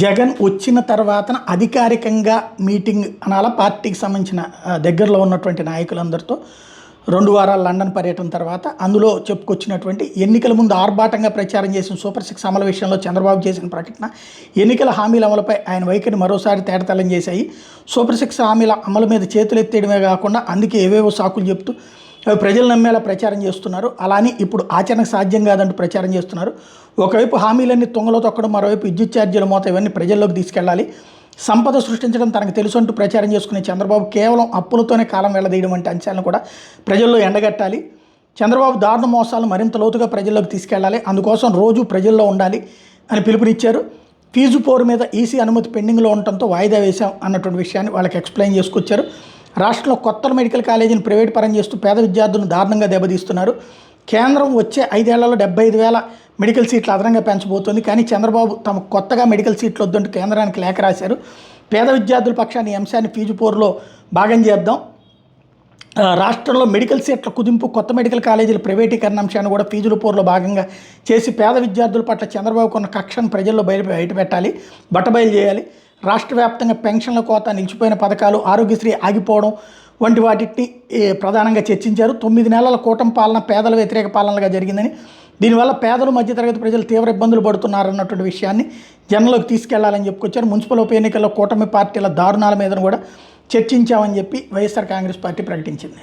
జగన్ వచ్చిన తర్వాతన అధికారికంగా మీటింగ్ అనాల పార్టీకి సంబంధించిన దగ్గరలో ఉన్నటువంటి నాయకులందరితో 2 వారాల లండన్ పర్యటన తర్వాత అందులో చెప్పుకొచ్చినటువంటి ఎన్నికల ముందు ఆర్భాటంగా ప్రచారం చేసిన సూపర్ 6 అమలు విషయంలో చంద్రబాబు చేసిన ప్రకటన ఎన్నికల హామీల అమలుపై ఆయన వైఖరిని మరోసారి తేటతెల్లం చేశాయి. సూపర్ 6 హామీల అమలు మీద చేతులెత్తేయడమే కాకుండా అందుకే ఏవేవో సాకులు చెప్తూ ప్రజలు నమ్మేలా ప్రచారం చేస్తున్నారు. అలాని ఇప్పుడు ఆచరణకు సాధ్యం కాదంటూ ప్రచారం చేస్తున్నారు. ఒకవైపు హామీలన్నీ తొంగలో తొక్కడం, మరోవైపు విద్యుత్ ఛార్జీల మోత ఇవన్నీ ప్రజల్లోకి తీసుకెళ్లాలి, సంపద సృష్టించడం తనకు తెలుసు అంటూ ప్రచారం చేసుకునే చంద్రబాబు కేవలం అప్పులతోనే కాలం వెళ్ళదీయడం వంటి అంశాలను కూడా ప్రజల్లో ఎండగట్టాలి. చంద్రబాబు దారుణ మోసాలను మరింత లోతుగా ప్రజల్లోకి తీసుకెళ్లాలి, అందుకోసం రోజు ప్రజల్లో ఉండాలి అని పిలుపునిచ్చారు. ఫీజు పోరు మీద ఈసీ అనుమతి పెండింగ్లో ఉండటంతో వాయిదా వేశాం అన్నటువంటి విషయాన్ని వాళ్ళకి ఎక్స్ప్లెయిన్ చేసుకొచ్చారు. రాష్ట్రంలో కొత్త మెడికల్ కాలేజీని ప్రైవేట్ పరం చేస్తూ పేద విద్యార్థులను దారుణంగా దెబ్బతీస్తున్నారు. కేంద్రం వచ్చే 5 ఏళ్లలో 75,000 మెడికల్ సీట్లు అదనంగా పెంచబోతోంది. కానీ చంద్రబాబు తమ కొత్తగా మెడికల్ సీట్లు వద్దంటూ కేంద్రానికి లేఖ రాశారు. పేద విద్యార్థుల పక్షాన్ని ఈ అంశాన్ని ఫీజు పోరులో భాగం చేద్దాం, రాష్ట్రంలో మెడికల్ సీట్ల కుదింపు, కొత్త మెడికల్ కాలేజీల ప్రైవేటీకరణ అంశాన్ని కూడా ఫీజుల పోరులో భాగంగా చేసి పేద విద్యార్థుల పట్ల చంద్రబాబుకు ఉన్న కక్షను ప్రజల్లో బయటపెట్టాలి, బట్టబయలు చేయాలి. రాష్ట్ర వ్యాప్తంగా పెన్షన్ల కోత, నిలిచిపోయిన పథకాలు, ఆరోగ్యశ్రీ ఆగిపోవడం వంటి వాటిని ప్రధానంగా చర్చించారు. 9 నెలల కూటమి పాలన పేదల వ్యతిరేక పాలనగా జరిగిందని, దీనివల్ల పేదలు, మధ్యతరగతి ప్రజలు తీవ్ర ఇబ్బందులు పడుతున్నారన్నటువంటి విషయాన్ని జనంలోకి తీసుకెళ్లాలని చెప్పుకొచ్చారు. మున్సిపల్ ఉప ఎన్నికల్లో కూటమి పార్టీల దారుణాల మీద కూడా చర్చించామని చెప్పి వైఎస్ఆర్ కాంగ్రెస్ పార్టీ ప్రకటించింది.